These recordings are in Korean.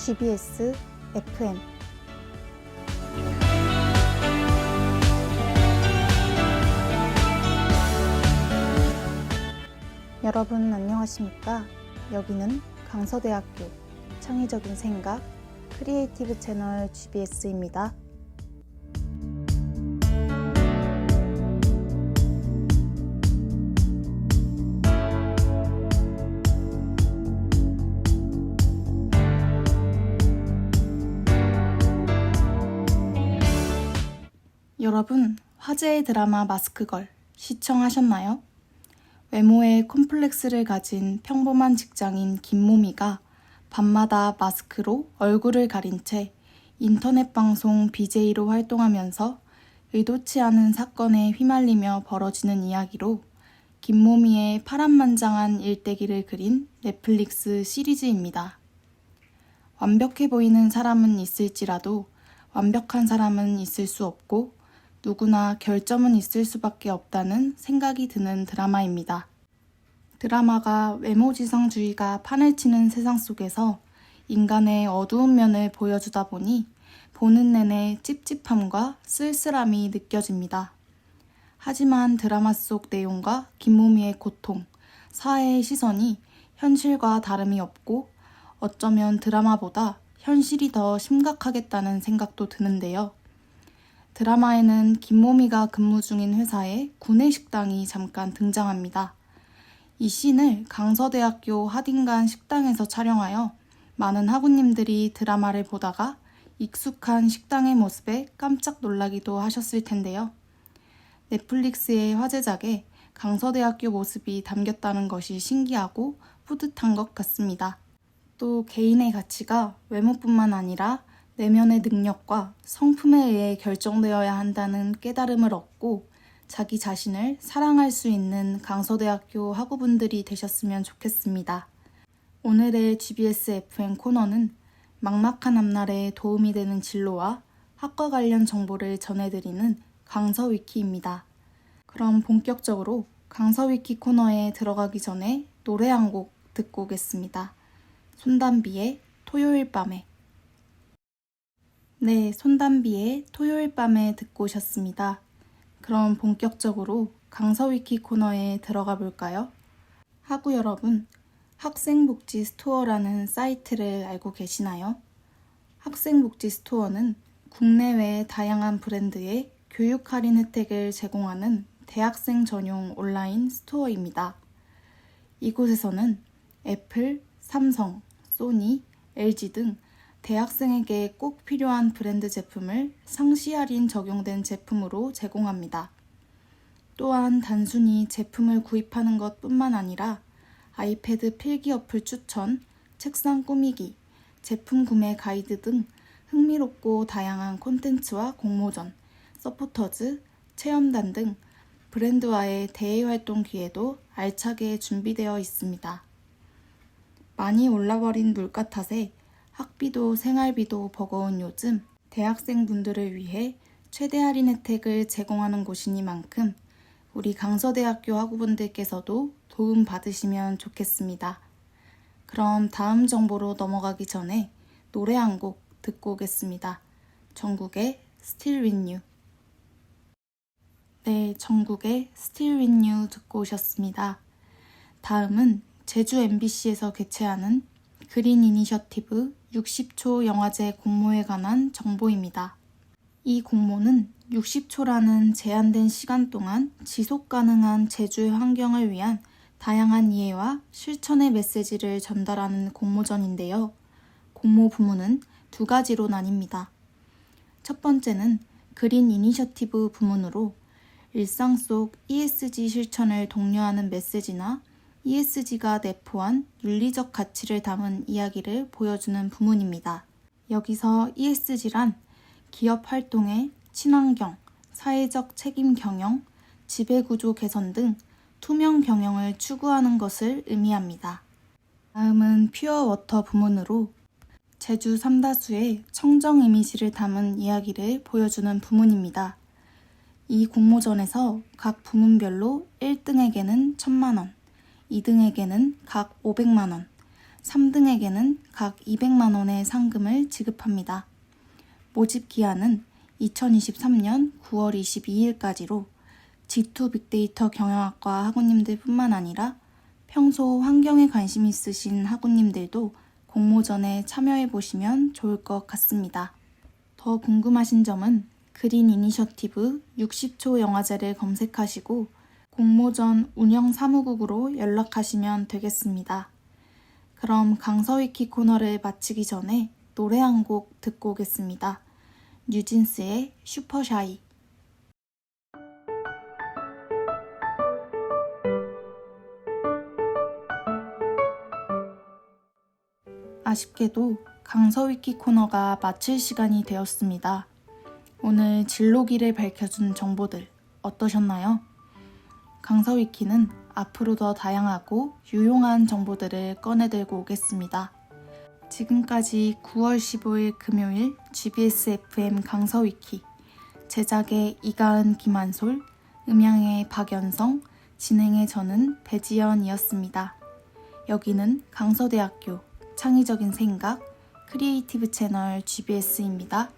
GBS FM 여러분 안녕하십니까? 여기는 강서대학교 창의적인 생각 크리에이티브 채널 GBS입니다. 여러분, 화제의 드라마 마스크걸 시청하셨나요? 외모에 콤플렉스를 가진 평범한 직장인 김모미가 밤마다 마스크로 얼굴을 가린 채 인터넷 방송 BJ로 활동하면서 의도치 않은 사건에 휘말리며 벌어지는 이야기로 김모미의 파란만장한 일대기를 그린 넷플릭스 시리즈입니다. 완벽해 보이는 사람은 있을지라도 완벽한 사람은 있을 수 없고 누구나 결점은 있을 수밖에 없다는 생각이 드는 드라마입니다. 드라마가 외모지상주의가 판을 치는 세상 속에서 인간의 어두운 면을 보여주다 보니 보는 내내 찝찝함과 쓸쓸함이 느껴집니다. 하지만 드라마 속 내용과 김모미의 고통, 사회의 시선이 현실과 다름이 없고 어쩌면 드라마보다 현실이 더 심각하겠다는 생각도 드는데요. 드라마에는 김모미가 근무 중인 회사에 구내식당이 잠깐 등장합니다. 이 씬을 강서대학교 하딩간 식당에서 촬영하여 많은 학우님들이 드라마를 보다가 익숙한 식당의 모습에 깜짝 놀라기도 하셨을 텐데요. 넷플릭스의 화제작에 강서대학교 모습이 담겼다는 것이 신기하고 뿌듯한 것 같습니다. 또 개인의 가치가 외모뿐만 아니라 내면의 능력과 성품에 의해 결정되어야 한다는 깨달음을 얻고 자기 자신을 사랑할 수 있는 강서대학교 학우분들이 되셨으면 좋겠습니다. 오늘의 GBS FM 코너는 막막한 앞날에 도움이 되는 진로와 학과 관련 정보를 전해드리는 강서위키입니다. 그럼 본격적으로 강서위키 코너에 들어가기 전에 노래 한 곡 듣고 오겠습니다. 손담비의 토요일 밤에. 네, 손담비의 토요일 밤에 듣고 오셨습니다. 그럼 본격적으로 강서위키 코너에 들어가 볼까요? 학우 여러분, 학생복지 스토어라는 사이트를 알고 계시나요? 학생복지 스토어는 국내외 다양한 브랜드의 교육 할인 혜택을 제공하는 대학생 전용 온라인 스토어입니다. 이곳에서는 애플, 삼성, 소니, LG 등 대학생에게 꼭 필요한 브랜드 제품을 상시 할인 적용된 제품으로 제공합니다. 또한 단순히 제품을 구입하는 것뿐만 아니라 아이패드 필기 어플 추천, 책상 꾸미기, 제품 구매 가이드 등 흥미롭고 다양한 콘텐츠와 공모전, 서포터즈, 체험단 등 브랜드와의 대외활동 기회도 알차게 준비되어 있습니다. 많이 올라버린 물가 탓에 학비도 생활비도 버거운 요즘 대학생분들을 위해 최대 할인 혜택을 제공하는 곳이니만큼 우리 강서대학교 학우분들께서도 도움 받으시면 좋겠습니다. 그럼 다음 정보로 넘어가기 전에 노래 한 곡 듣고 오겠습니다. 정국의 Still With You. 네, 정국의 Still With You 듣고 오셨습니다. 다음은 제주 MBC에서 개최하는 그린 이니셔티브 60초 영화제 공모에 관한 정보입니다. 이 공모는 60초라는 제한된 시간 동안 지속 가능한 제주의 환경을 위한 다양한 이해와 실천의 메시지를 전달하는 공모전인데요. 공모 부문은 두 가지로 나뉩니다. 첫 번째는 그린 이니셔티브 부문으로 일상 속 ESG 실천을 독려하는 메시지나 ESG가 내포한 윤리적 가치를 담은 이야기를 보여주는 부문입니다. 여기서 ESG란 기업 활동의 친환경, 사회적 책임 경영, 지배구조 개선 등 투명 경영을 추구하는 것을 의미합니다. 다음은 퓨어워터 부문으로 제주 삼다수의 청정 이미지를 담은 이야기를 보여주는 부문입니다. 이 공모전에서 각 부문별로 1등에게는 1,000만 원, 2등에게는 각 500만 원, 3등에게는 각 200만 원의 상금을 지급합니다. 모집 기한은 2023년 9월 22일까지로 G2 빅데이터 경영학과 학우님들 뿐만 아니라 평소 환경에 관심 있으신 학우님들도 공모전에 참여해보시면 좋을 것 같습니다. 더 궁금하신 점은 그린 이니셔티브 60초 영화제를 검색하시고 공모전 운영 사무국으로 연락하시면 되겠습니다. 그럼 강서위키 코너를 마치기 전에 노래 한 곡 듣고 오겠습니다. 뉴진스의 슈퍼샤이. 아쉽게도 강서위키 코너가 마칠 시간이 되었습니다. 오늘 진로기를 밝혀준 정보들 어떠셨나요? 강서위키는 앞으로 더 다양하고 유용한 정보들을 꺼내들고 오겠습니다. 지금까지 9월 15일 금요일 GBS FM 강서위키, 제작의 이가은, 김한솔, 음향의 박연성, 진행의 저는 배지연이었습니다. 여기는 강서대학교 창의적인 생각 크리에이티브 채널 GBS입니다.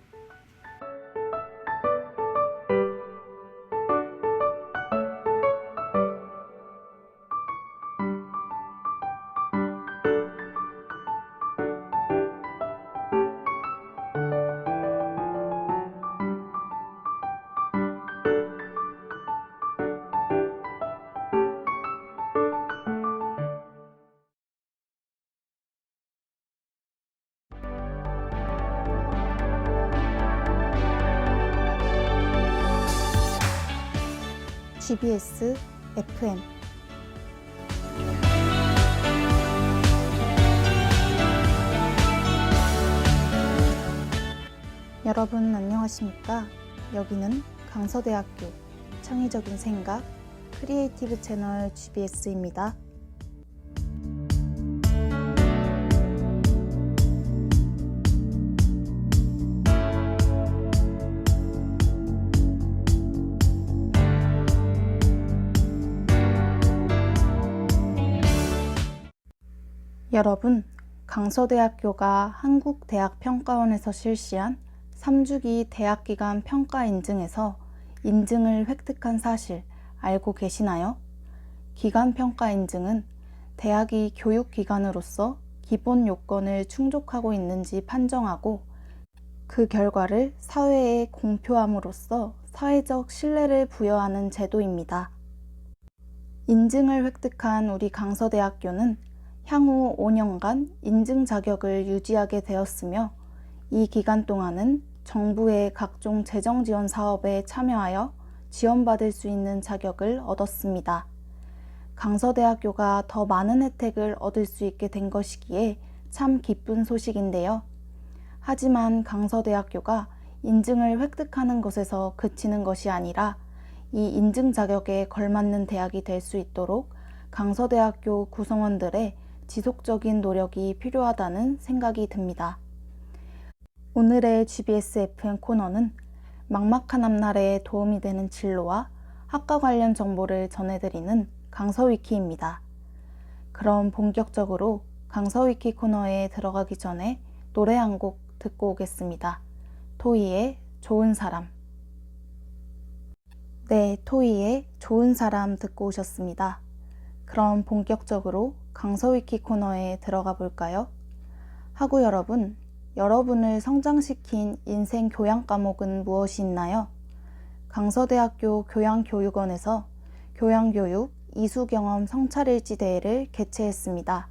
GBS FM 여러분 안녕하십니까? 여기는 강서대학교 창의적인 생각 크리에이티브 채널 GBS입니다. 여러분, 강서대학교가 한국대학평가원에서 실시한 3주기 대학기관 평가 인증에서 인증을 획득한 사실 알고 계시나요? 기관평가 인증은 대학이 교육기관으로서 기본 요건을 충족하고 있는지 판정하고 그 결과를 사회에 공표함으로써 사회적 신뢰를 부여하는 제도입니다. 인증을 획득한 우리 강서대학교는 향후 5년간 인증 자격을 유지하게 되었으며 이 기간 동안은 정부의 각종 재정 지원 사업에 참여하여 지원받을 수 있는 자격을 얻었습니다. 강서대학교가 더 많은 혜택을 얻을 수 있게 된 것이기에 참 기쁜 소식인데요. 하지만 강서대학교가 인증을 획득하는 것에서 그치는 것이 아니라 이 인증 자격에 걸맞는 대학이 될 수 있도록 강서대학교 구성원들의 지속적인 노력이 필요하다는 생각이 듭니다. 오늘의 GBS FM 코너는 막막한 앞날에 도움이 되는 진로와 학과 관련 정보를 전해드리는 강서위키입니다. 그럼 본격적으로 강서위키 코너에 들어가기 전에 노래 한 곡 듣고 오겠습니다. 토이의 좋은 사람. 네, 토이의 좋은 사람 듣고 오셨습니다. 그럼 본격적으로 강서위키 코너에 들어가 볼까요? 학우 여러분, 여러분을 성장시킨 인생 교양 과목은 무엇이 있나요? 강서대학교 교양교육원에서 교양교육 이수경험 성찰일지 대회를 개최했습니다.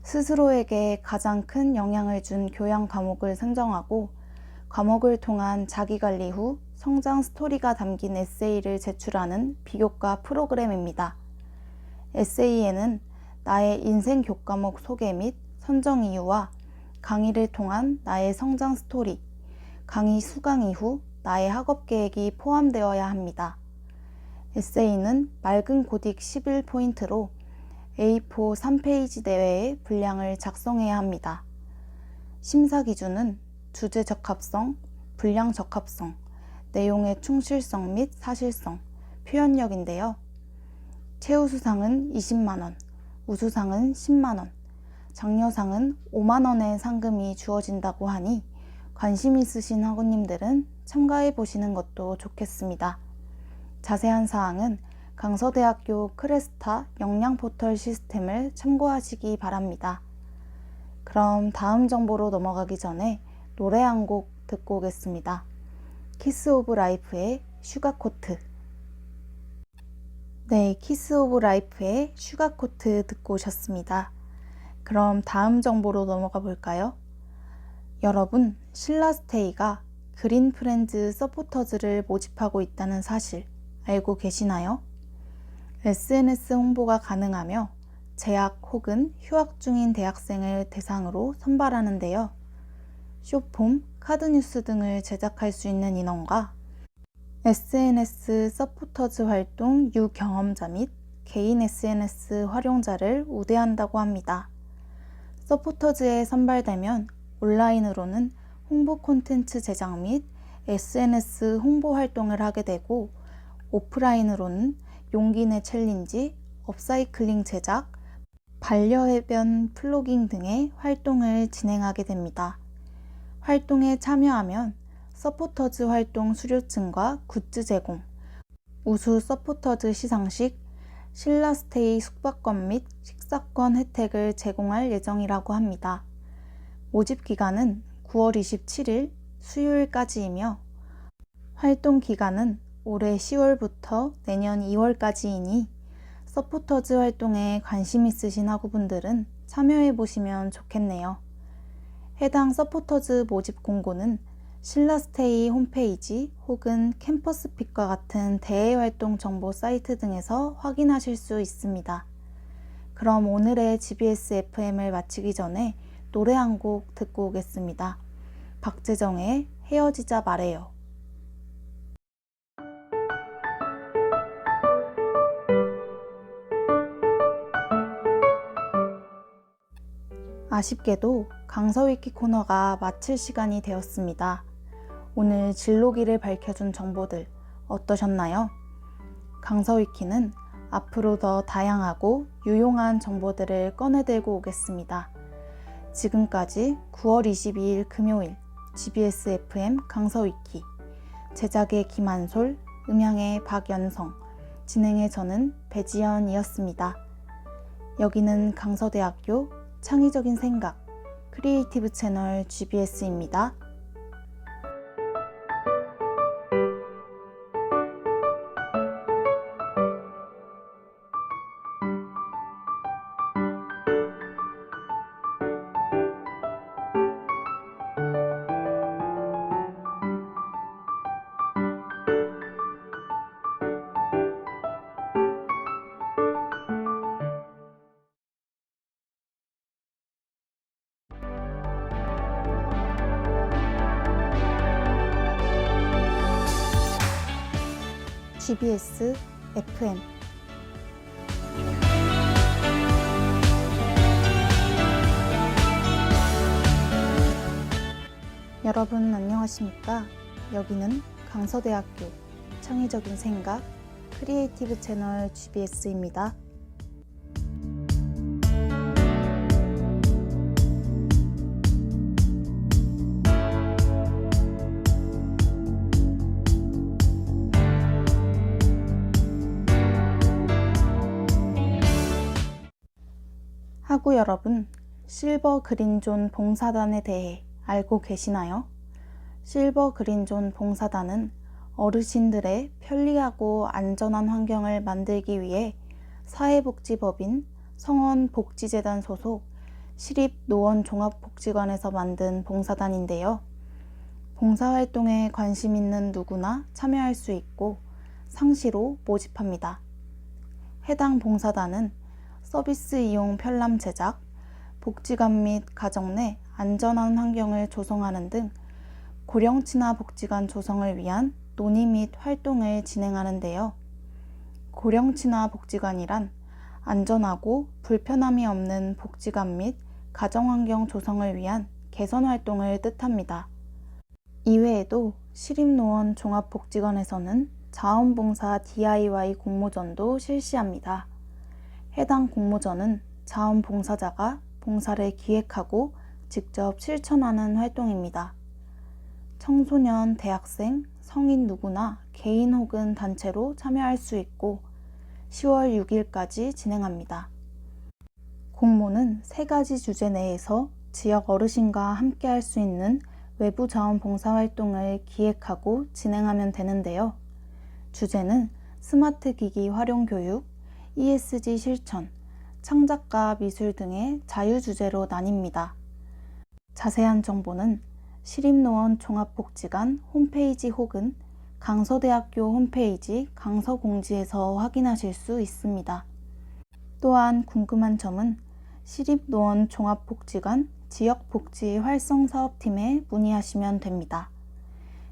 스스로에게 가장 큰 영향을 준 교양 과목을 선정하고 과목을 통한 자기관리 후 성장 스토리가 담긴 에세이를 제출하는 비교과 프로그램입니다. 에세이에는 나의 인생 교과목 소개 및 선정 이유와 강의를 통한 나의 성장 스토리, 강의 수강 이후 나의 학업 계획이 포함되어야 합니다. 에세이는 맑은 고딕 11포인트로 A4 3페이지 내외의 분량을 작성해야 합니다. 심사 기준은 주제 적합성, 분량 적합성, 내용의 충실성 및 사실성, 표현력인데요. 최우수상은 20만원, 우수상은 10만원, 장려상은 5만 원의 상금이 주어진다고 하니 관심 있으신 학우님들은 참가해 보시는 것도 좋겠습니다. 자세한 사항은 강서대학교 크레스타 역량포털 시스템을 참고하시기 바랍니다. 그럼 다음 정보로 넘어가기 전에 노래 한 곡 듣고 오겠습니다. 키스 오브 라이프의 슈가코트. 네, 키스 오브 라이프의 슈가코트 듣고 오셨습니다. 그럼 다음 정보로 넘어가 볼까요? 여러분, 신라스테이가 그린 프렌즈 서포터즈를 모집하고 있다는 사실 알고 계시나요? SNS 홍보가 가능하며 재학 혹은 휴학 중인 대학생을 대상으로 선발하는데요. 쇼폼, 카드뉴스 등을 제작할 수 있는 인원과 SNS 서포터즈 활동 유경험자 및 개인 SNS 활용자를 우대한다고 합니다. 서포터즈에 선발되면 온라인으로는 홍보 콘텐츠 제작 및 SNS 홍보 활동을 하게 되고 오프라인으로는 용기 내 챌린지, 업사이클링 제작, 반려해변 플로깅 등의 활동을 진행하게 됩니다. 활동에 참여하면 서포터즈 활동 수료증과 굿즈 제공, 우수 서포터즈 시상식, 신라스테이 숙박권 및 식사권 혜택을 제공할 예정이라고 합니다. 모집 기간은 9월 27일 수요일까지이며 활동 기간은 올해 10월부터 내년 2월까지이니 서포터즈 활동에 관심 있으신 학우분들은 참여해 보시면 좋겠네요. 해당 서포터즈 모집 공고는 신라스테이 홈페이지 혹은 캠퍼스픽과 같은 대외활동 정보 사이트 등에서 확인하실 수 있습니다. 그럼 오늘의 GBS FM을 마치기 전에 노래 한 곡 듣고 오겠습니다. 박재정의 헤어지자 말해요. 아쉽게도 강서위키 코너가 마칠 시간이 되었습니다. 오늘 진로기를 밝혀준 정보들 어떠셨나요? 강서위키는 앞으로 더 다양하고 유용한 정보들을 꺼내들고 오겠습니다. 지금까지 9월 22일 금요일 GBS FM 강서위키, 제작의 김한솔, 음향의 박연성, 진행의 저는 배지연이었습니다. 여기는 강서대학교 창의적인 생각 크리에이티브 채널 GBS입니다. GBS FM 여러분 안녕하십니까? 여기는 강서대학교 창의적인 생각 크리에이티브 채널 GBS입니다. 학우 여러분, 실버 그린존 봉사단에 대해 알고 계시나요? 실버 그린존 봉사단은 어르신들의 편리하고 안전한 환경을 만들기 위해 사회복지법인 성원복지재단 소속 시립노원종합복지관에서 만든 봉사단인데요. 봉사활동에 관심 있는 누구나 참여할 수 있고 상시로 모집합니다. 해당 봉사단은 서비스 이용 편람 제작, 복지관 및 가정 내 안전한 환경을 조성하는 등 고령 친화 복지관 조성을 위한 논의 및 활동을 진행하는데요. 고령 친화 복지관이란 안전하고 불편함이 없는 복지관 및 가정 환경 조성을 위한 개선 활동을 뜻합니다. 이외에도 시립노원 종합복지관에서는 자원봉사 DIY 공모전도 실시합니다. 해당 공모전은 자원봉사자가 봉사를 기획하고 직접 실천하는 활동입니다. 청소년, 대학생, 성인 누구나 개인 혹은 단체로 참여할 수 있고 10월 6일까지 진행합니다. 공모는 3가지 주제 내에서 지역 어르신과 함께 할 수 있는 외부 자원 봉사 활동을 기획하고 진행하면 되는데요. 주제는 스마트 기기 활용 교육, ESG 실천, 창작과 미술 등의 자유주제로 나뉩니다. 자세한 정보는 시립노원 종합복지관 홈페이지 혹은 강서대학교 홈페이지 강서공지에서 확인하실 수 있습니다. 또한 궁금한 점은 시립노원 종합복지관 지역복지 활성사업팀에 문의하시면 됩니다.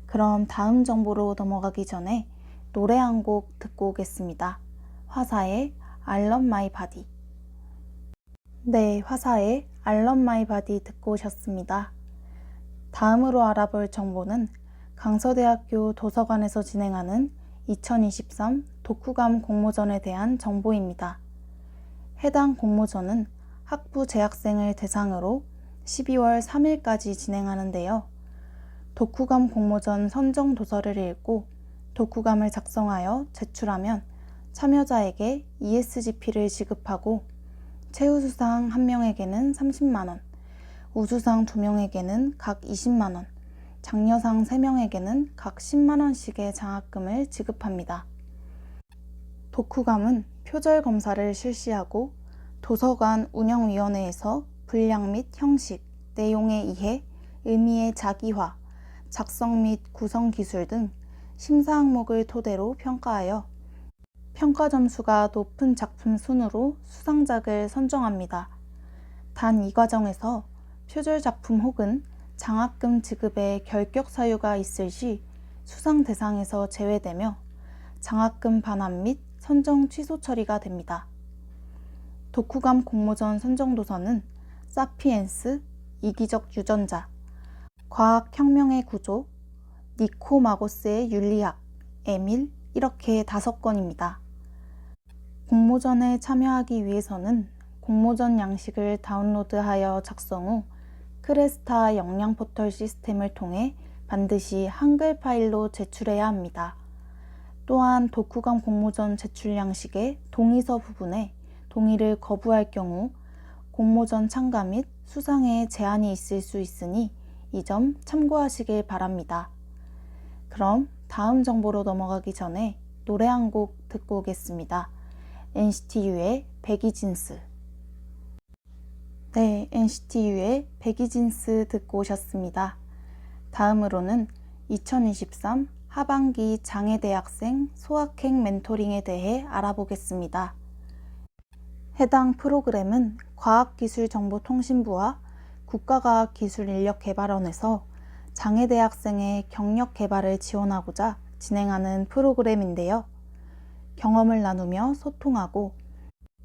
그럼 다음 정보로 넘어가기 전에 노래 한 곡 듣고 오겠습니다. 화사의 I Love My Body. 네, 화사의 I Love My Body 듣고 오셨습니다. 다음으로 알아볼 정보는 강서대학교 도서관에서 진행하는 2023 독후감 공모전에 대한 정보입니다. 해당 공모전은 학부 재학생을 대상으로 12월 3일까지 진행하는데요. 독후감 공모전 선정 도서를 읽고 독후감을 작성하여 제출하면 참여자에게 ESGP를 지급하고 최우수상 1명에게는 30만원, 우수상 2명에게는 각 20만원, 장려상 3명에게는 각 10만원씩의 장학금을 지급합니다. 독후감은 표절 검사를 실시하고 도서관 운영위원회에서 분량 및 형식, 내용의 이해, 의미의 자기화, 작성 및 구성 기술 등 심사 항목을 토대로 평가하여 평가 점수가 높은 작품 순으로 수상작을 선정합니다. 단 이 과정에서 표절 작품 혹은 장학금 지급에 결격 사유가 있을 시 수상 대상에서 제외되며 장학금 반환 및 선정 취소 처리가 됩니다. 독후감 공모전 선정도서는 사피엔스, 이기적 유전자, 과학혁명의 구조, 니코마고스의 윤리학, 에밀 이렇게 5건입니다. 공모전에 참여하기 위해서는 공모전 양식을 다운로드하여 작성 후 크레스타 역량 포털 시스템을 통해 반드시 한글 파일로 제출해야 합니다. 또한 독후감 공모전 제출 양식의 동의서 부분에 동의를 거부할 경우 공모전 참가 및 수상에 제한이 있을 수 있으니 이 점 참고하시길 바랍니다. 그럼 다음 정보로 넘어가기 전에 노래 한 곡 듣고 오겠습니다. NCT U의 백이진스. 네, NCT U의 백이진스 듣고 오셨습니다. 다음으로는 2023 하반기 장애대학생 소확행 멘토링에 대해 알아보겠습니다. 해당 프로그램은 과학기술정보통신부와 국가과학기술인력개발원에서 장애대학생의 경력개발을 지원하고자 진행하는 프로그램인데요. 경험을 나누며 소통하고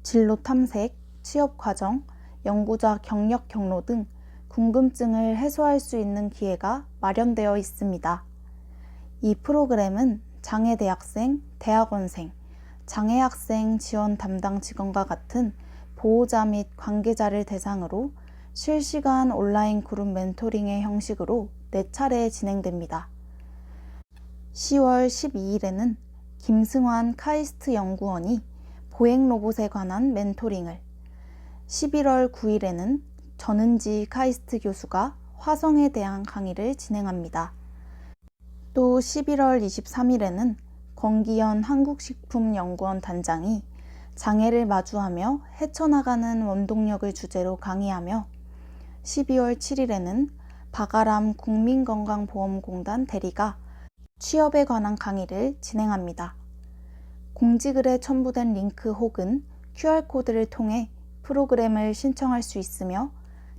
진로 탐색, 취업 과정, 연구자 경력 경로 등 궁금증을 해소할 수 있는 기회가 마련되어 있습니다. 이 프로그램은 장애대학생, 대학원생, 장애학생 지원 담당 직원과 같은 보호자 및 관계자를 대상으로 실시간 온라인 그룹 멘토링의 형식으로 4차례 진행됩니다. 10월 12일에는 김승환 카이스트 연구원이 보행 로봇에 관한 멘토링을, 11월 9일에는 전은지 카이스트 교수가 화성에 대한 강의를 진행합니다. 또 11월 23일에는 권기현 한국식품연구원 단장이 장애를 마주하며 헤쳐나가는 원동력을 주제로 강의하며 12월 7일에는 박아람 국민건강보험공단 대리가 취업에 관한 강의를 진행합니다. 공지글에 첨부된 링크 혹은 QR코드를 통해 프로그램을 신청할 수 있으며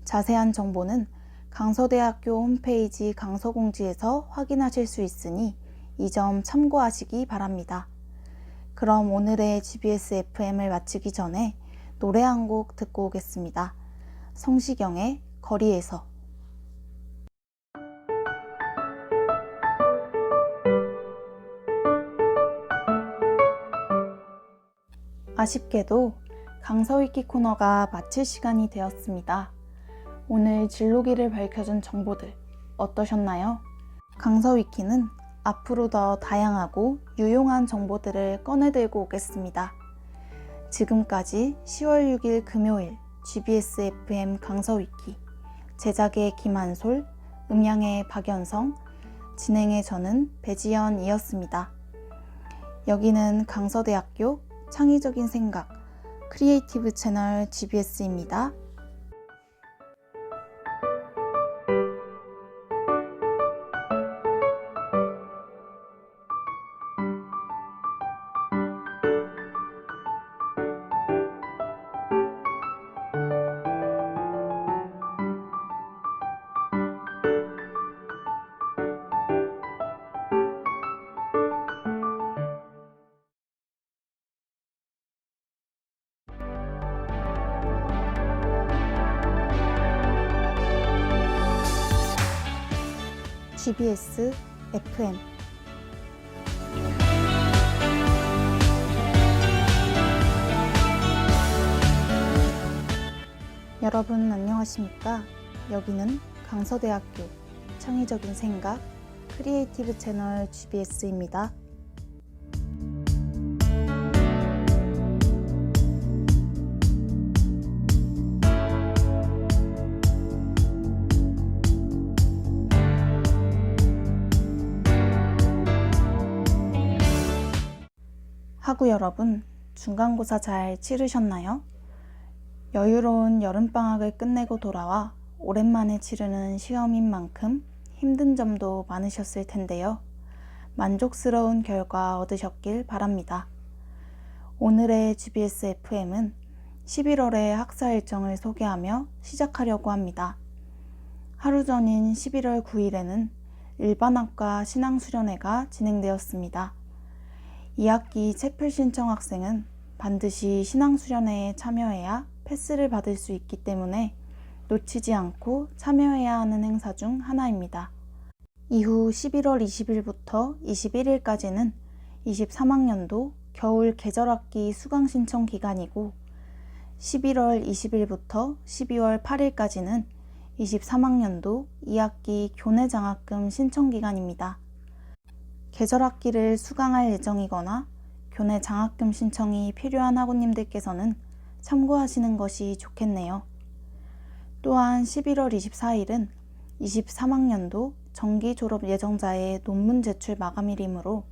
자세한 정보는 강서대학교 홈페이지 강서공지에서 확인하실 수 있으니 이 점 참고하시기 바랍니다. 그럼 오늘의 GBS FM을 마치기 전에 노래 한 곡 듣고 오겠습니다. 성시경의 거리에서. 아쉽게도 강서위키 코너가 마칠 시간이 되었습니다. 오늘 진로기를 밝혀준 정보들 어떠셨나요? 강서위키는 앞으로 더 다양하고 유용한 정보들을 꺼내들고 오겠습니다. 지금까지 10월 6일 금요일 GBS FM 강서위키, 제작의 김한솔, 음향의 박연성, 진행의 저는 배지연이었습니다. 여기는 강서대학교 창의적인 생각 크리에이티브 채널 GBS입니다. GBS FM 여러분 안녕하십니까? 여기는 강서대학교 창의적인 생각 크리에이티브 채널 GBS입니다. 학우 여러분, 중간고사 잘 치르셨나요? 여유로운 여름방학을 끝내고 돌아와 오랜만에 치르는 시험인 만큼 힘든 점도 많으셨을 텐데요. 만족스러운 결과 얻으셨길 바랍니다. 오늘의 GBS FM은 11월의 학사 일정을 소개하며 시작하려고 합니다. 하루 전인 11월 9일에는 일반학과 신앙수련회가 진행되었습니다. 2학기 채플 신청 학생은 반드시 신앙수련회에 참여해야 패스를 받을 수 있기 때문에 놓치지 않고 참여해야 하는 행사 중 하나입니다. 이후 11월 20일부터 21일까지는 23학년도 겨울 계절학기 수강 신청 기간이고 11월 20일부터 12월 8일까지는 23학년도 2학기 교내장학금 신청 기간입니다. 계절학기를 수강할 예정이거나 교내 장학금 신청이 필요한 학우님들께서는 참고하시는 것이 좋겠네요. 또한 11월 24일은 23학년도 정기 졸업 예정자의 논문 제출 마감일이므로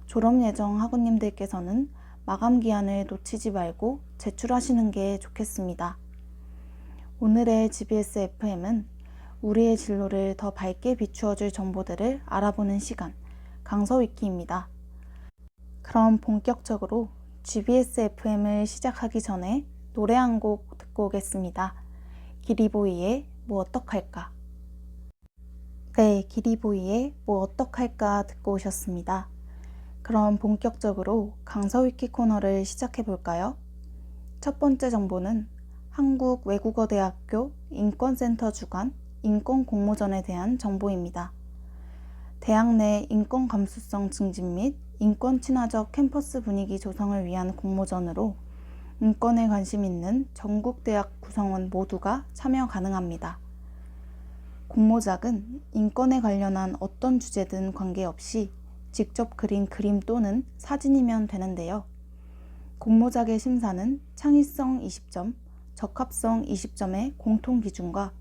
졸업 예정 학우님들께서는 마감 기한을 놓치지 말고 제출하시는 게 좋겠습니다. 오늘의 GBS FM은 우리의 진로를 더 밝게 비추어줄 정보들을 알아보는 시간 강서위키입니다. 그럼 본격적으로 GBS FM을 시작하기 전에 노래 한 곡 듣고 오겠습니다. 기리보이의 뭐 어떡할까? 네, 기리보이의 뭐 어떡할까 듣고 오셨습니다. 그럼 본격적으로 강서위키 코너를 시작해 볼까요? 첫 번째 정보는 한국외국어대학교 인권센터 주관 인권공모전에 대한 정보입니다. 대학 내 인권 감수성 증진 및 인권 친화적 캠퍼스 분위기 조성을 위한 공모전으로 인권에 관심 있는 전국 대학 구성원 모두가 참여 가능합니다. 공모작은 인권에 관련한 어떤 주제든 관계없이 직접 그린 그림 또는 사진이면 되는데요. 공모작의 심사는 창의성 20점, 적합성 20점의 공통 기준과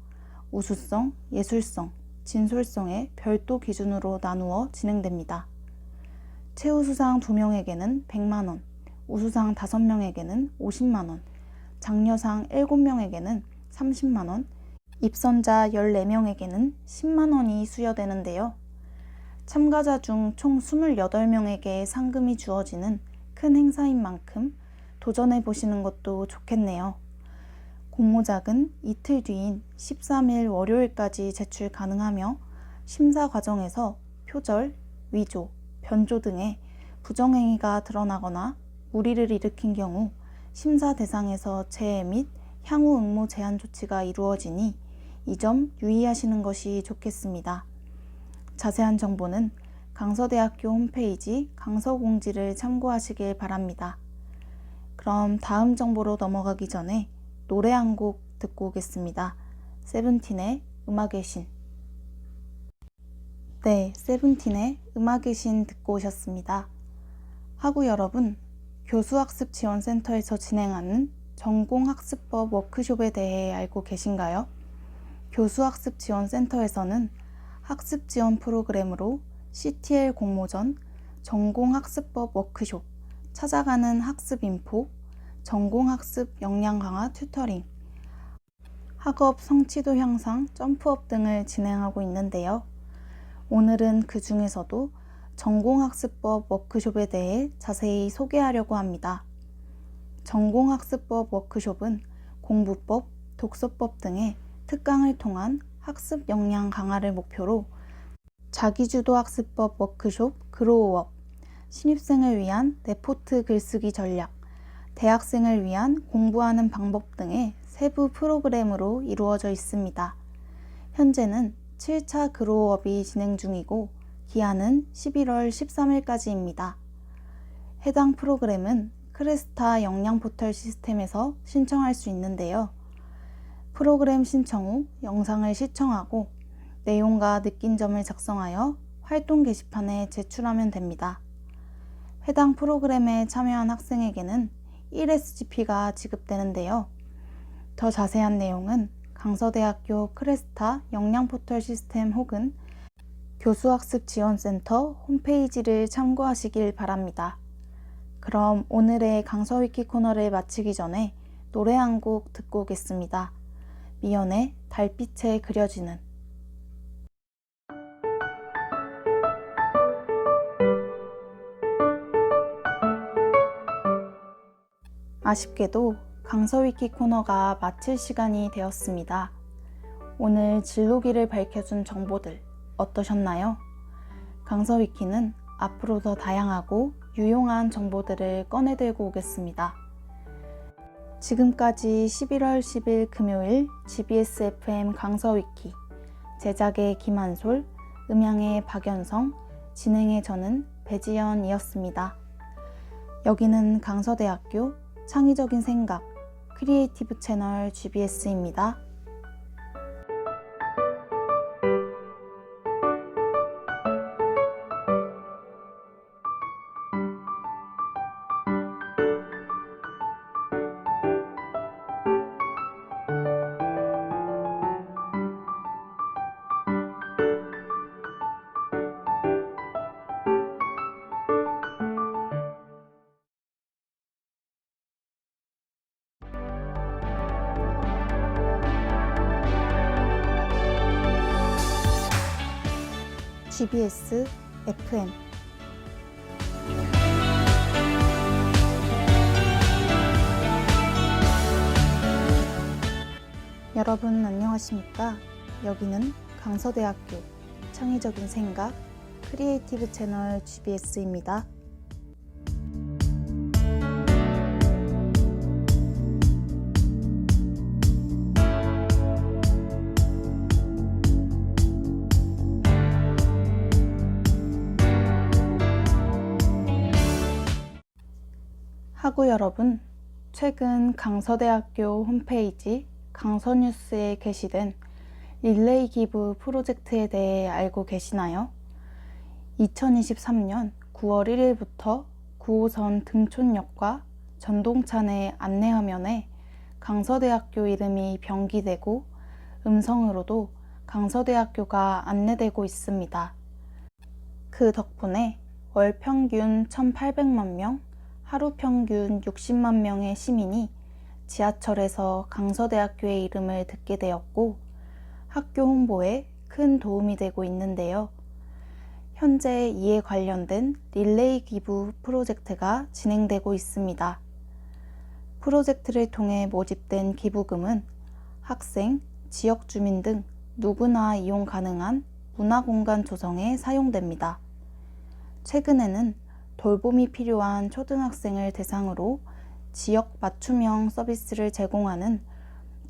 우수성, 예술성, 진솔성의 별도 기준으로 나누어 진행됩니다. 최우수상 2명에게는 100만원, 우수상 5명에게는 50만원, 장려상 7명에게는 30만원, 입선자 14명에게는 10만원이 수여되는데요. 참가자 중 총 28명에게 상금이 주어지는 큰 행사인 만큼 도전해 보시는 것도 좋겠네요. 공모작은 이틀 뒤인 13일 월요일까지 제출 가능하며 심사 과정에서 표절, 위조, 변조 등의 부정행위가 드러나거나 무리를 일으킨 경우 심사 대상에서 제외 및 향후 응모 제한 조치가 이루어지니 이 점 유의하시는 것이 좋겠습니다. 자세한 정보는 강서대학교 홈페이지 강서공지를 참고하시길 바랍니다. 그럼 다음 정보로 넘어가기 전에 노래 한 곡 듣고 오겠습니다. 세븐틴의 음악의 신. 네, 세븐틴의 음악의 신 듣고 오셨습니다. 하구 여러분, 교수학습지원센터에서 진행하는 전공학습법 워크숍에 대해 알고 계신가요? 교수학습지원센터에서는 학습지원 프로그램으로 CTL 공모전, 전공학습법 워크숍, 찾아가는 학습인포, 전공학습 역량 강화 튜터링, 학업 성취도 향상 점프업 등을 진행하고 있는데요. 오늘은 그 중에서도 전공학습법 워크숍에 대해 자세히 소개하려고 합니다. 전공학습법 워크숍은 공부법, 독서법 등의 특강을 통한 학습 역량 강화를 목표로 자기주도 학습법 워크숍 그로우업, 신입생을 위한 레포트 글쓰기 전략, 대학생을 위한 공부하는 방법 등의 세부 프로그램으로 이루어져 있습니다. 현재는 7차 그로우업이 진행 중이고 기한은 11월 13일까지입니다. 해당 프로그램은 크레스타 역량포털 시스템에서 신청할 수 있는데요. 프로그램 신청 후 영상을 시청하고 내용과 느낀 점을 작성하여 활동 게시판에 제출하면 됩니다. 해당 프로그램에 참여한 학생에게는 1SGP가 지급되는데요. 더 자세한 내용은 강서대학교 크레스타 역량포털 시스템 혹은 교수학습지원센터 홈페이지를 참고하시길 바랍니다. 그럼 오늘의 강서위키 코너를 마치기 전에 노래 한 곡 듣고 오겠습니다. 미연의 달빛에 그려지는. 아쉽게도 강서위키 코너가 마칠 시간이 되었습니다. 오늘 진로길을 밝혀준 정보들 어떠셨나요? 강서위키는 앞으로 더 다양하고 유용한 정보들을 꺼내들고 오겠습니다. 지금까지 11월 10일 금요일 GBS FM 강서위키, 제작의 김한솔, 음향의 박연성, 진행의 저는 배지연이었습니다. 여기는 강서대학교 창의적인 생각 크리에이티브 채널 GBS입니다. GBS FM 여러분 안녕하십니까? 여기는 강서대학교 창의적인 생각 크리에이티브 채널 GBS입니다. 하구 여러분, 최근 강서대학교 홈페이지 강서뉴스에 게시된 릴레이 기부 프로젝트에 대해 알고 계시나요? 2023년 9월 1일부터 9호선 등촌역과 전동차 내 안내화면에 강서대학교 이름이 병기되고 음성으로도 강서대학교가 안내되고 있습니다. 그 덕분에 월 평균 1,800만 명, 하루 평균 60만 명의 시민이 지하철에서 강서대학교의 이름을 듣게 되었고 학교 홍보에 큰 도움이 되고 있는데요. 현재 이에 관련된 릴레이 기부 프로젝트가 진행되고 있습니다. 프로젝트를 통해 모집된 기부금은 학생, 지역 주민 등 누구나 이용 가능한 문화공간 조성에 사용됩니다. 최근에는 돌봄이 필요한 초등학생을 대상으로 지역 맞춤형 서비스를 제공하는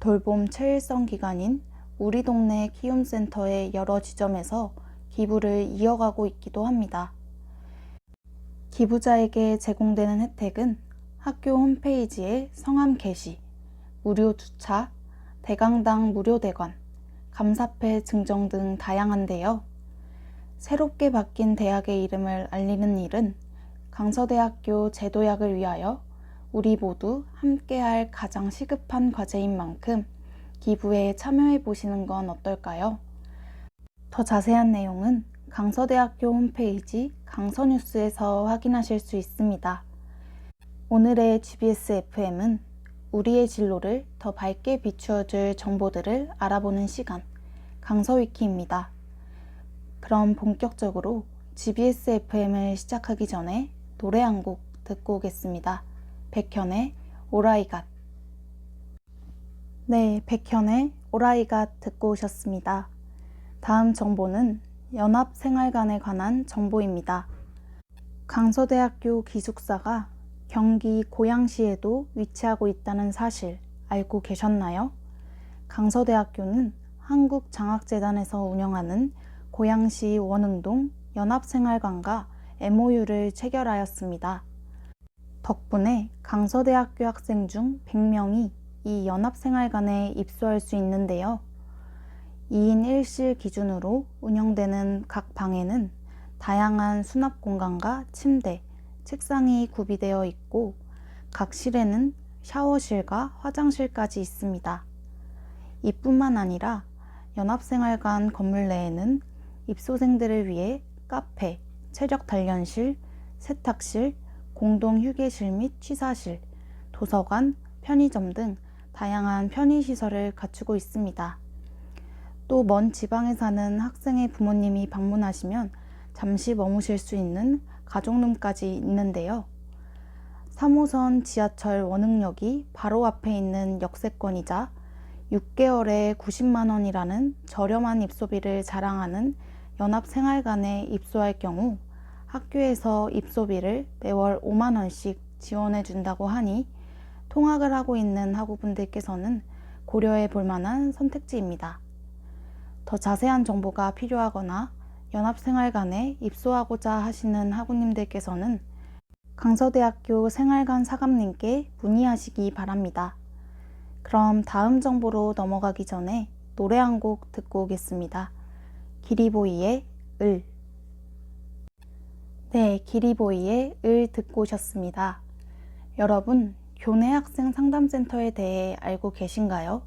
돌봄 최일성 기관인 우리 동네 키움센터의 여러 지점에서 기부를 이어가고 있기도 합니다. 기부자에게 제공되는 혜택은 학교 홈페이지에 성함 게시, 무료 주차, 대강당 무료 대관, 감사패 증정 등 다양한데요. 새롭게 바뀐 대학의 이름을 알리는 일은 강서대학교 제도약을 위하여 우리 모두 함께할 가장 시급한 과제인 만큼 기부에 참여해 보시는 건 어떨까요? 더 자세한 내용은 강서대학교 홈페이지 강서뉴스에서 확인하실 수 있습니다. 오늘의 GBS FM은 우리의 진로를 더 밝게 비추어줄 정보들을 알아보는 시간, 강서위키입니다. 그럼 본격적으로 GBS FM을 시작하기 전에 노래 한 곡 듣고 오겠습니다. 백현의 All I Got. 네, 백현의 All I Got 듣고 오셨습니다. 다음 정보는 연합생활관에 관한 정보입니다. 강서대학교 기숙사가 경기 고양시에도 위치하고 있다는 사실 알고 계셨나요? 강서대학교는 한국장학재단에서 운영하는 고양시 원흥동 연합생활관과 MOU를 체결하였습니다. 덕분에 강서대학교 학생 중 100명이 이 연합생활관에 입소할 수 있는데요. 2인 1실 기준으로 운영되는 각 방에는 다양한 수납 공간과 침대, 책상이 구비되어 있고 각 실에는 샤워실과 화장실까지 있습니다. 이뿐만 아니라 연합생활관 건물 내에는 입소생들을 위해 카페, 체력 단련실, 세탁실, 공동 휴게실 및 취사실, 도서관, 편의점 등 다양한 편의시설을 갖추고 있습니다. 또 먼 지방에 사는 학생의 부모님이 방문하시면 잠시 머무실 수 있는 가족룸까지 있는데요. 3호선 지하철 원흥역이 바로 앞에 있는 역세권이자 6개월에 90만 원이라는 저렴한 입소비를 자랑하는 연합생활관에 입소할 경우 학교에서 입소비를 매월 5만 원씩 지원해 준다고 하니 통학을 하고 있는 학우분들께서는 고려해 볼 만한 선택지입니다. 더 자세한 정보가 필요하거나 연합생활관에 입소하고자 하시는 학우님들께서는 강서대학교 생활관 사감님께 문의하시기 바랍니다. 그럼 다음 정보로 넘어가기 전에 노래 한 곡 듣고 오겠습니다. 기리보이의 을. 네, 기리보이의 을 듣고 오셨습니다. 여러분, 교내 학생 상담센터에 대해 알고 계신가요?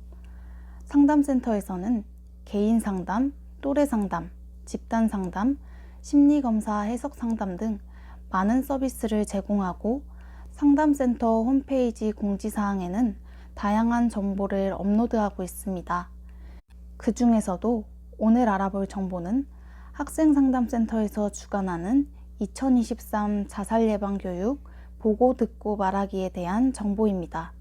상담센터에서는 개인 상담, 또래 상담, 집단 상담, 심리검사 해석 상담 등 많은 서비스를 제공하고 상담센터 홈페이지 공지사항에는 다양한 정보를 업로드하고 있습니다. 그 중에서도 오늘 알아볼 정보는 학생상담센터에서 주관하는 2023 자살예방교육 보고 듣고 말하기에 대한 정보입니다.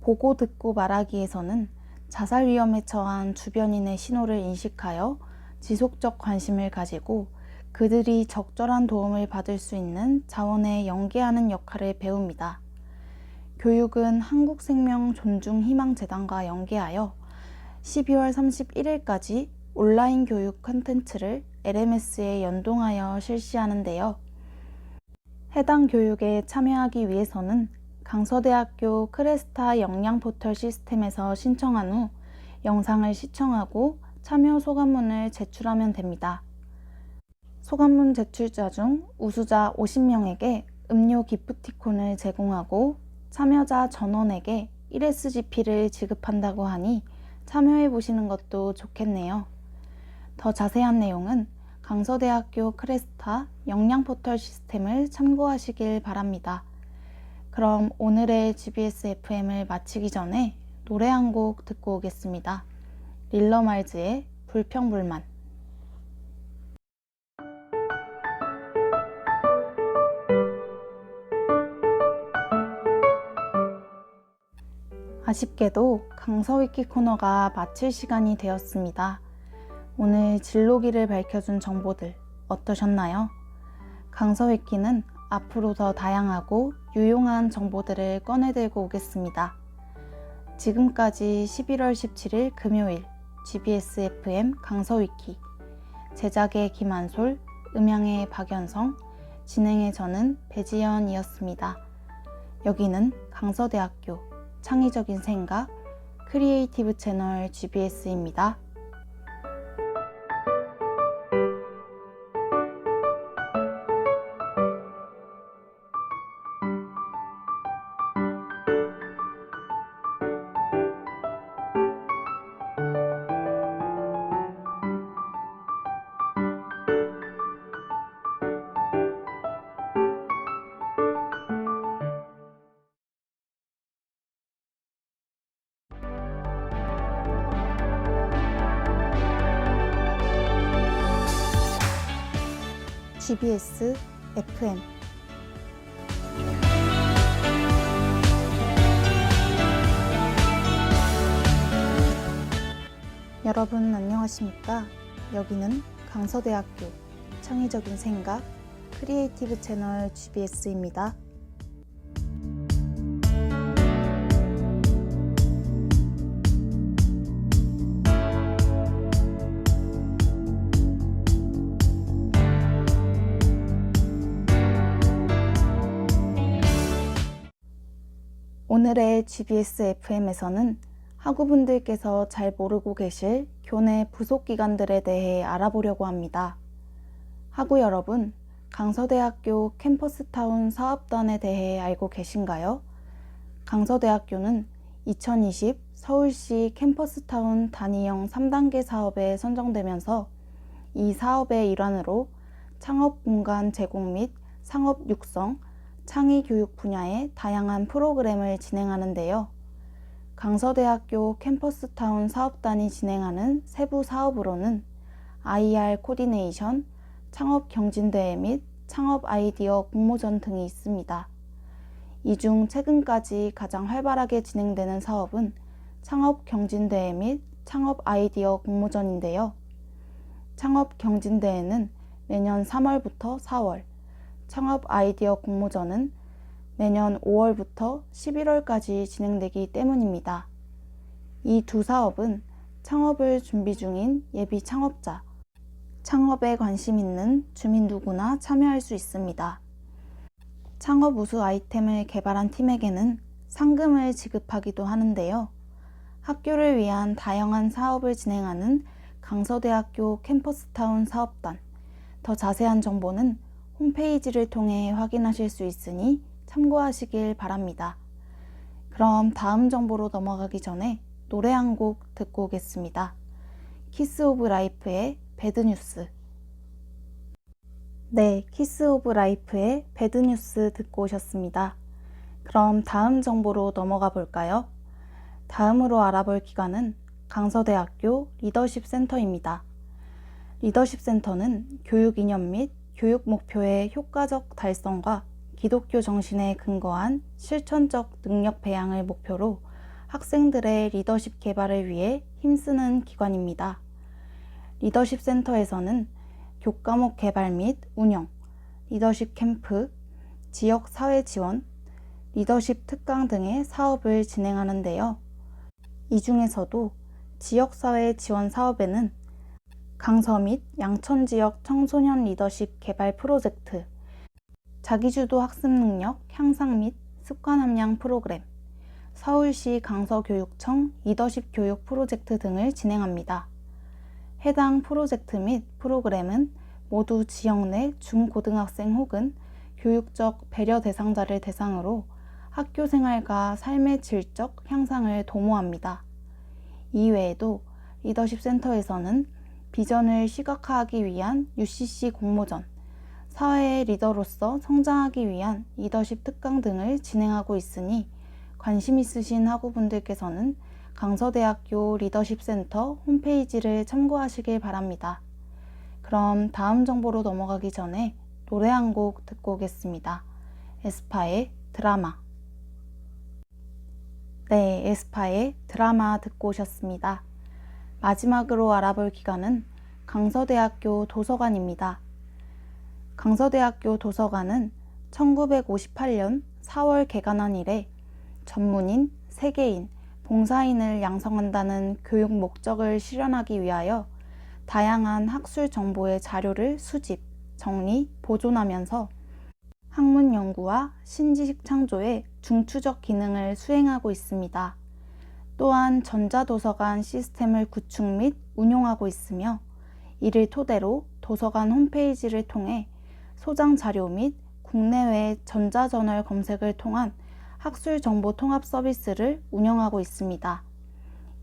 보고 듣고 말하기에서는 자살 위험에 처한 주변인의 신호를 인식하여 지속적 관심을 가지고 그들이 적절한 도움을 받을 수 있는 자원에 연계하는 역할을 배웁니다. 교육은 한국생명존중희망재단과 연계하여 12월 31일까지 온라인 교육 콘텐츠를 LMS에 연동하여 실시하는데요. 해당 교육에 참여하기 위해서는 강서대학교 크레스타 역량포털 시스템에서 신청한 후 영상을 시청하고 참여 소감문을 제출하면 됩니다. 소감문 제출자 중 우수자 50명에게 음료 기프티콘을 제공하고 참여자 전원에게 1SGP를 지급한다고 하니 참여해 보시는 것도 좋겠네요. 더 자세한 내용은 강서대학교 크레스타 역량포털 시스템을 참고하시길 바랍니다. 그럼 오늘의 GBS FM을 마치기 전에 노래 한 곡 듣고 오겠습니다. 릴러말즈의 불평불만. 아쉽게도 강서위키 코너가 마칠 시간이 되었습니다. 오늘 진로기를 밝혀준 정보들 어떠셨나요? 강서위키는 앞으로 더 다양하고 유용한 정보들을 꺼내들고 오겠습니다. 지금까지 11월 17일 금요일 GBS FM 강서위키 제작의 김한솔, 음향의 박연성, 진행의 저는 배지연이었습니다. 여기는 강서대학교 창의적인 생각 크리에이티브 채널 GBS입니다. GBS FM 여러분 안녕하십니까? 여기는 강서대학교 창의적인 생각 크리에이티브 채널 GBS입니다. 오늘의 GBS FM에서는 학우분들께서 잘 모르고 계실 교내 부속기관들에 대해 알아보려고 합니다. 학우 여러분, 강서대학교 캠퍼스타운 사업단에 대해 알고 계신가요? 강서대학교는 2020 서울시 캠퍼스타운 단위형 3단계 사업에 선정되면서 이 사업의 일환으로 창업공간 제공 및 상업 육성, 창의교육 분야의 다양한 프로그램을 진행하는데요. 강서대학교 캠퍼스타운 사업단이 진행하는 세부 사업으로는 IR 코디네이션, 창업경진대회 및 창업 아이디어 공모전 등이 있습니다. 이 중 최근까지 가장 활발하게 진행되는 사업은 창업경진대회 및 창업 아이디어 공모전인데요. 창업경진대회는 매년 3월부터 4월, 창업 아이디어 공모전은 매년 5월부터 11월까지 진행되기 때문입니다. 이 두 사업은 창업을 준비 중인 예비 창업자, 창업에 관심 있는 주민 누구나 참여할 수 있습니다. 창업 우수 아이템을 개발한 팀에게는 상금을 지급하기도 하는데요. 학교를 위한 다양한 사업을 진행하는 강서대학교 캠퍼스타운 사업단, 더 자세한 정보는 홈페이지를 통해 확인하실 수 있으니 참고하시길 바랍니다. 그럼 다음 정보로 넘어가기 전에 노래 한 곡 듣고 오겠습니다. 키스 오브 라이프의 배드뉴스. 네, 키스 오브 라이프의 배드뉴스 듣고 오셨습니다. 그럼 다음 정보로 넘어가 볼까요? 다음으로 알아볼 기관은 강서대학교 리더십 센터입니다. 리더십 센터는 교육 이념 및 교육 목표의 효과적 달성과 기독교 정신에 근거한 실천적 능력 배양을 목표로 학생들의 리더십 개발을 위해 힘쓰는 기관입니다. 리더십 센터에서는 교과목 개발 및 운영, 리더십 캠프, 지역 사회 지원, 리더십 특강 등의 사업을 진행하는데요. 이 중에서도 지역사회 지원 사업에는 강서 및 양천 지역 청소년 리더십 개발 프로젝트, 자기주도 학습 능력 향상 및 습관 함양 프로그램, 서울시 강서교육청 리더십 교육 프로젝트 등을 진행합니다. 해당 프로젝트 및 프로그램은 모두 지역 내 중고등학생 혹은 교육적 배려 대상자를 대상으로 학교 생활과 삶의 질적 향상을 도모합니다. 이외에도 리더십 센터에서는 비전을 시각화하기 위한 UCC 공모전, 사회의 리더로서 성장하기 위한 리더십 특강 등을 진행하고 있으니 관심 있으신 학우분들께서는 강서대학교 리더십 센터 홈페이지를 참고하시길 바랍니다. 그럼 다음 정보로 넘어가기 전에 노래 한 곡 듣고 오겠습니다. 에스파의 드라마. 네, 에스파의 드라마 듣고 오셨습니다. 마지막으로 알아볼 기관은 강서대학교 도서관입니다. 강서대학교 도서관은 1958년 4월 개관한 이래 전문인, 세계인, 봉사인을 양성한다는 교육 목적을 실현하기 위하여 다양한 학술 정보의 자료를 수집, 정리, 보존하면서 학문 연구와 신지식 창조에 중추적 기능을 수행하고 있습니다. 또한 전자도서관 시스템을 구축 및 운용하고 있으며 이를 토대로 도서관 홈페이지를 통해 소장 자료 및 국내외 전자저널 검색을 통한 학술 정보 통합 서비스를 운영하고 있습니다.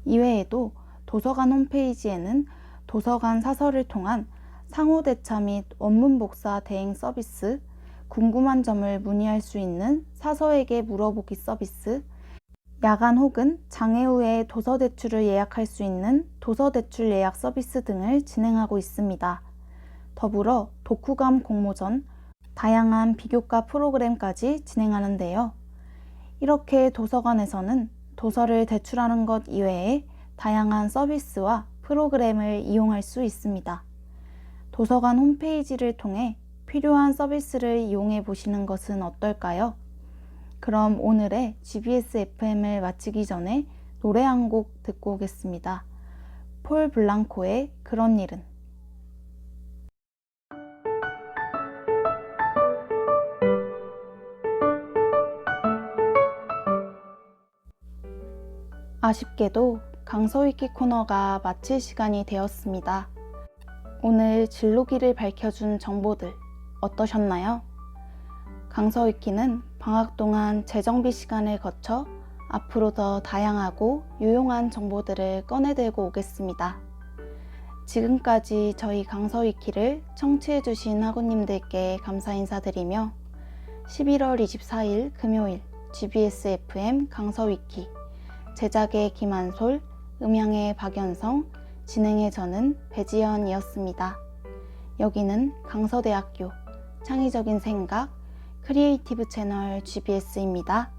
이외에도 도서관 홈페이지에는 도서관 사설을 통한 상호 대차 및 원문 복사 대행 서비스, 궁금한 점을 문의할 수 있는 사서에게 물어보기 서비스, 야간 혹은 장애 후에 도서 대출을 예약할 수 있는 도서 대출 예약 서비스 등을 진행하고 있습니다. 더불어 독후감 공모전, 다양한 비교과 프로그램까지 진행하는데요. 이렇게 도서관에서는 도서를 대출하는 것 이외에 다양한 서비스와 프로그램을 이용할 수 있습니다. 도서관 홈페이지를 통해 필요한 서비스를 이용해 보시는 것은 어떨까요? 그럼 오늘의 GBS FM을 마치기 전에 노래 한 곡 듣고 오겠습니다. 폴 블랑코의 그런 일은. 아쉽게도 강서위키 코너가 마칠 시간이 되었습니다. 오늘 진로길을 밝혀준 정보들 어떠셨나요? 강서위키는 방학 동안 재정비 시간을 거쳐 앞으로 더 다양하고 유용한 정보들을 꺼내들고 오겠습니다. 지금까지 저희 강서위키를 청취해주신 학우님들께 감사 인사드리며 11월 24일 금요일 GBS FM 강서위키 제작의 김한솔, 음향의 박연성, 진행의 저는 배지연이었습니다. 여기는 강서대학교 창의적인 생각 크리에이티브 채널 GBS입니다.